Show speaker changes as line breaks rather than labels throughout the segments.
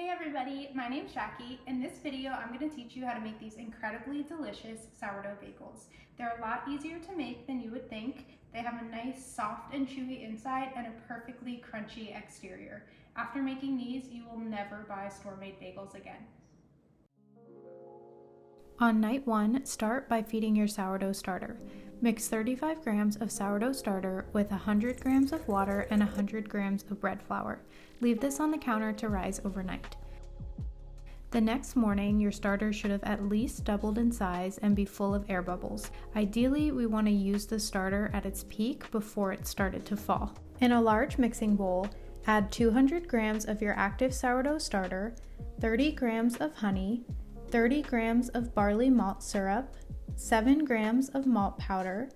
Hey everybody, my name's Jackie. In this video, I'm going to teach you how to make these incredibly delicious sourdough bagels. They're a lot easier to make than you would think. They have a nice soft and chewy inside and a perfectly crunchy exterior. After making these, you will never buy store-made bagels again.
On night 1, start by feeding your sourdough starter. Mix 35 grams of sourdough starter with 100 grams of water and 100 grams of bread flour. Leave this on the counter to rise overnight. The next morning, your starter should have at least doubled in size and be full of air bubbles. Ideally, we want to use the starter at its peak before it started to fall. In a large mixing bowl, add 200 grams of your active sourdough starter, 30 grams of honey, 30 grams of barley malt syrup, 7 grams of malt powder,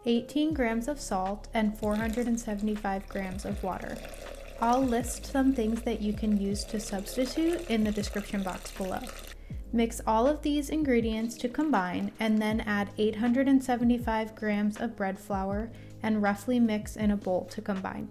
18 grams of salt, and 475 grams of water. I'll list some things that you can use to substitute in the description box below. Mix all of these ingredients to combine and then add 875 grams of bread flour and roughly mix in a bowl to combine.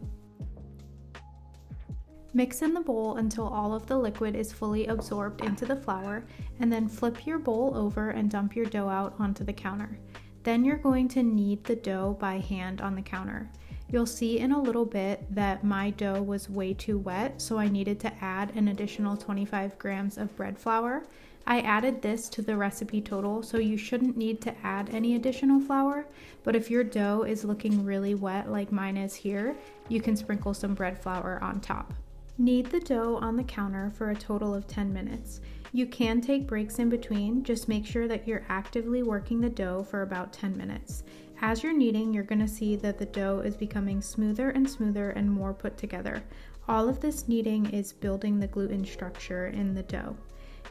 Mix in the bowl until all of the liquid is fully absorbed into the flour, and then flip your bowl over and dump your dough out onto the counter. Then you're going to knead the dough by hand on the counter. You'll see in a little bit that my dough was way too wet, so I needed to add an additional 25 grams of bread flour. I added this to the recipe total, so you shouldn't need to add any additional flour, but if your dough is looking really wet like mine is here, you can sprinkle some bread flour on top. Knead the dough on the counter for a total of 10 minutes. You can take breaks in between, just make sure that you're actively working the dough for about 10 minutes. As you're kneading, you're going to see that the dough is becoming smoother and more put together. All of this kneading is building the gluten structure in the dough.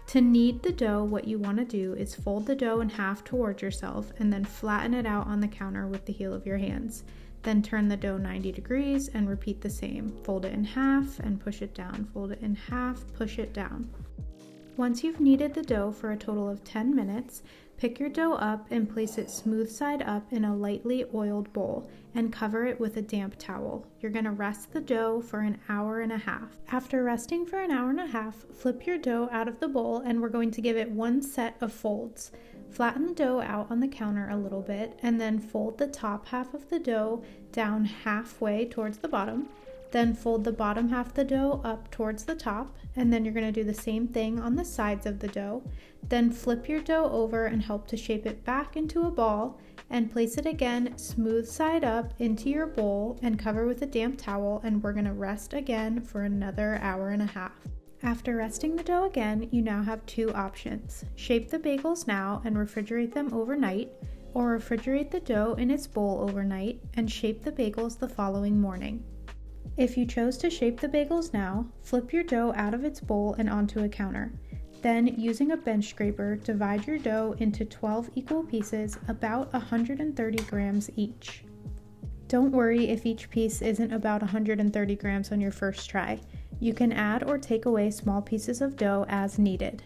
To knead the dough, what you want to do is fold the dough in half towards yourself and then flatten it out on the counter with the heel of your hands. Then turn the dough 90 degrees and repeat the same. Fold it in half and push it down. Fold it in half, push it down. Once you've kneaded the dough for a total of 10 minutes, pick your dough up and place it smooth side up in a lightly oiled bowl and cover it with a damp towel. You're going to rest the dough for an hour and a half. After resting for an hour and a half, flip your dough out of the bowl and we're going to give it one set of folds. Flatten the dough out on the counter a little bit and then fold the top half of the dough down halfway towards the bottom. Then fold the bottom half of the dough up towards the top, and then you're going to do the same thing on the sides of the dough. Then flip your dough over and help to shape it back into a ball and place it again smooth side up into your bowl and cover with a damp towel, and we're going to rest again for another hour and a half. After resting the dough again, you now have two options. Shape the bagels now and refrigerate them overnight, or refrigerate the dough in its bowl overnight and shape the bagels the following morning. If you chose to shape the bagels now, flip your dough out of its bowl and onto a counter. Then, using a bench scraper, divide your dough into 12 equal pieces, about 130 grams each. Don't worry if each piece isn't about 130 grams on your first try. You can add or take away small pieces of dough as needed.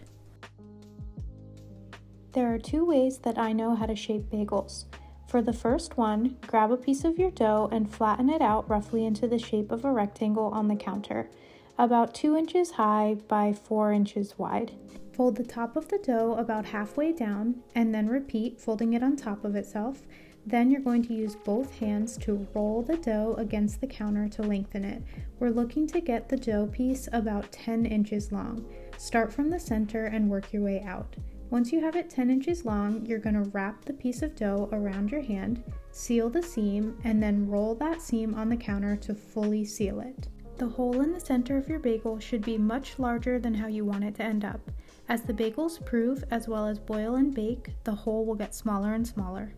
There are two ways that I know how to shape bagels. For the first one, grab a piece of your dough and flatten it out roughly into the shape of a rectangle on the counter, about 2 inches high by 4 inches wide. Fold the top of the dough about halfway down and then repeat, folding it on top of itself. Then you're going to use both hands to roll the dough against the counter to lengthen it. We're looking to get the dough piece about 10 inches long. Start from the center and work your way out. Once you have it 10 inches long, you're going to wrap the piece of dough around your hand, seal the seam, and then roll that seam on the counter to fully seal it. The hole in the center of your bagel should be much larger than how you want it to end up. As the bagels prove as well as boil and bake, the hole will get smaller and smaller.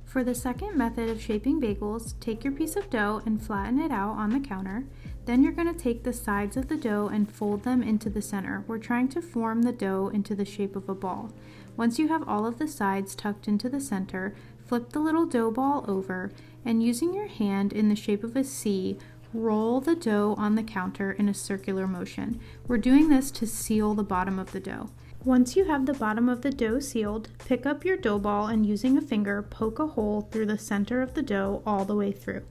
For the second method of shaping bagels, take your piece of dough and flatten it out on the counter. Then you're going to take the sides of the dough and fold them into the center. We're trying to form the dough into the shape of a ball. Once you have all of the sides tucked into the center, flip the little dough ball over and using your hand in the shape of a C, roll the dough on the counter in a circular motion. We're doing this to seal the bottom of the dough. Once you have the bottom of the dough sealed, pick up your dough ball and using a finger, poke a hole through the center of the dough all the way through.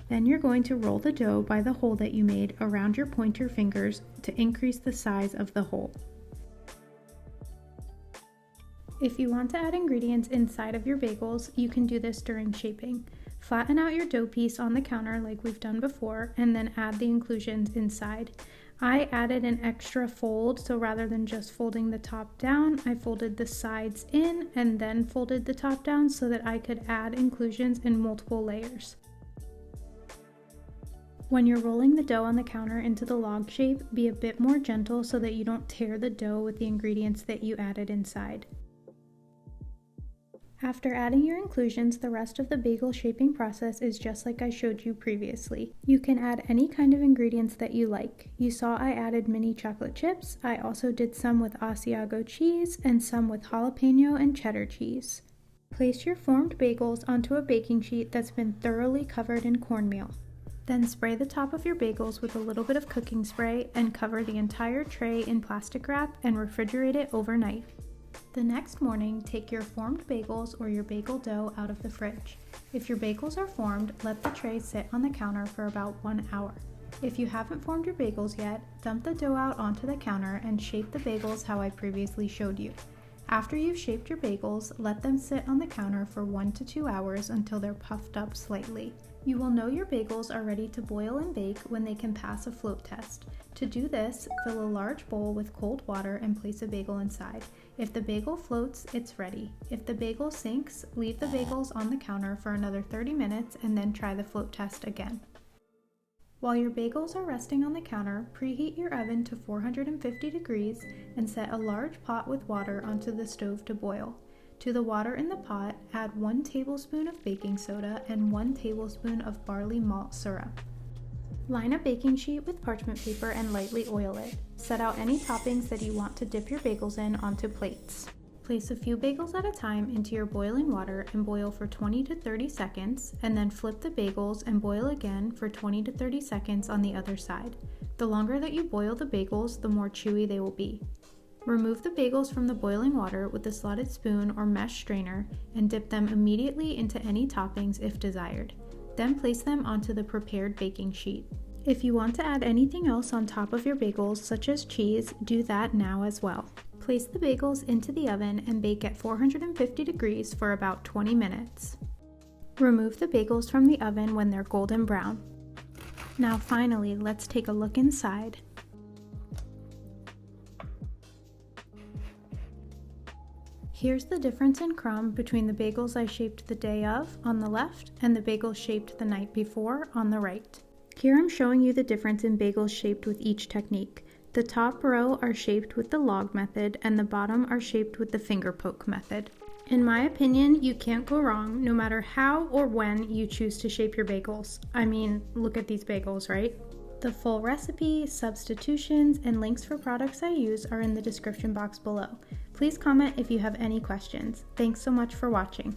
Then you're going to roll the dough by the hole that you made around your pointer fingers to increase the size of the hole. If you want to add ingredients inside of your bagels, you can do this during shaping. Flatten out your dough piece on the counter like we've done before, and then add the inclusions inside. I added an extra fold, so rather than just folding the top down, I folded the sides in and then folded the top down so that I could add inclusions in multiple layers. When you're rolling the dough on the counter into the log shape, be a bit more gentle so that you don't tear the dough with the ingredients that you added inside. After adding your inclusions, the rest of the bagel shaping process is just like I showed you previously. You can add any kind of ingredients that you like. You saw I added mini chocolate chips. I also did some with Asiago cheese and some with jalapeno and cheddar cheese. Place your formed bagels onto a baking sheet that's been thoroughly covered in cornmeal. Then spray the top of your bagels with a little bit of cooking spray and cover the entire tray in plastic wrap and refrigerate it overnight. The next morning, take your formed bagels or your bagel dough out of the fridge. If your bagels are formed, let the tray sit on the counter for about 1 hour. If you haven't formed your bagels yet, dump the dough out onto the counter and shape the bagels how I previously showed you. After you've shaped your bagels, let them sit on the counter for 1 to 2 hours until they're puffed up slightly. You will know your bagels are ready to boil and bake when they can pass a float test. To do this, fill a large bowl with cold water and place a bagel inside. If the bagel floats, it's ready. If the bagel sinks, leave the bagels on the counter for another 30 minutes and then try the float test again. While your bagels are resting on the counter, preheat your oven to 450 degrees and set a large pot with water onto the stove to boil. To the water in the pot, add 1 tablespoon of baking soda and 1 tablespoon of barley malt syrup. Line a baking sheet with parchment paper and lightly oil it. Set out any toppings that you want to dip your bagels in onto plates. Place a few bagels at a time into your boiling water and boil for 20 to 30 seconds, and then flip the bagels and boil again for 20 to 30 seconds on the other side. The longer that you boil the bagels, the more chewy they will be. Remove the bagels from the boiling water with a slotted spoon or mesh strainer and dip them immediately into any toppings if desired. Then place them onto the prepared baking sheet. If you want to add anything else on top of your bagels, such as cheese, do that now as well. Place the bagels into the oven and bake at 450 degrees for about 20 minutes. Remove the bagels from the oven when they're golden brown. Now finally, let's take a look inside. Here's the difference in crumb between the bagels I shaped the day of on the left and the bagels shaped the night before on the right. Here I'm showing you the difference in bagels shaped with each technique. The top row are shaped with the log method and the bottom are shaped with the finger poke method. In my opinion, you can't go wrong no matter how or when you choose to shape your bagels. I mean, look at these bagels, right? The full recipe, substitutions, and links for products I use are in the description box below. Please comment if you have any questions. Thanks so much for watching.